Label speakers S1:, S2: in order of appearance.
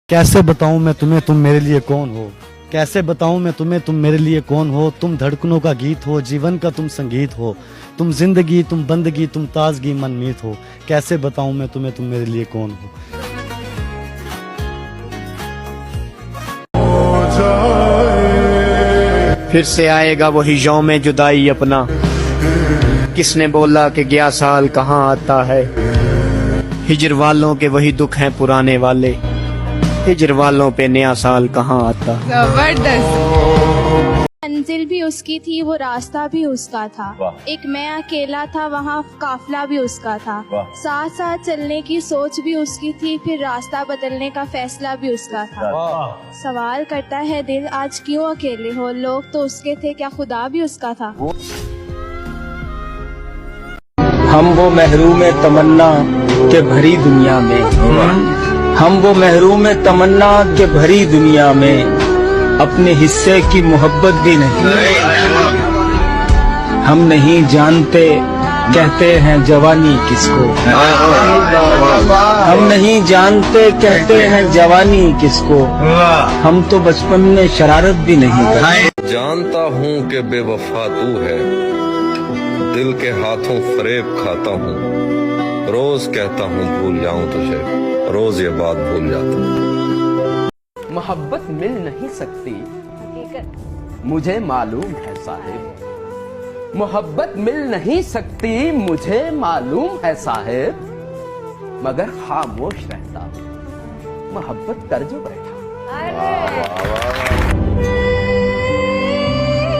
S1: कैसे बताऊं मैं तुम्हें तुम मेरे लिए कौन हो। कैसे बताऊं मैं तुम्हें तुम मेरे लिए कौन हो। तुम धड़कनों का गीत हो, जीवन का तुम संगीत हो। तुम जिंदगी, तुम बंदगी, तुम ताजगी मनमीत हो। कैसे बताऊं मैं तुम्हें तुम मेरे लिए कौन हो।
S2: फिर से आएगा वही यौम जुदाई अपना, किसने बोला कि गया साल कहाँ आता है। हिजर वालों के वही दुख हैं पुराने वाले, हिजर वालों पे नया साल कहाँ आता।
S3: जबरदस्त। मंजिल भी उसकी थी, वो रास्ता भी उसका था। एक मैं अकेला था, वहाँ काफिला भी उसका था। साथ साथ चलने की सोच भी उसकी थी, फिर रास्ता बदलने का फैसला भी उसका था। सवाल करता है दिल आज क्यों अकेले हो, लोग तो उसके थे, क्या खुदा भी उसका था।
S4: हम वो महरूम तमन्ना के भरी दुनिया में, हम वो महरूम तमन्ना के भरी दुनिया में, अपने हिस्से की मोहब्बत भी नहीं। हम नहीं जानते कहते हैं जवानी किसको, हम नहीं जानते कहते हैं जवानी किसको। हम तो बचपन में शरारत भी नहीं करते।
S5: जानता हूँ कि बेवफा तू है, दिल के हाथों फरेब खाता हूँ। रोज कहता हूँ भूल जाऊं तुझे, रोज ये बात भूल जाता हूँ।
S6: मोहब्बत मिल नहीं सकती मुझे मालूम है साहिब, मोहब्बत मिल नहीं सकती मुझे मालूम है साहिब, मगर खामोश रहता मोहब्बत कर जो बैठा।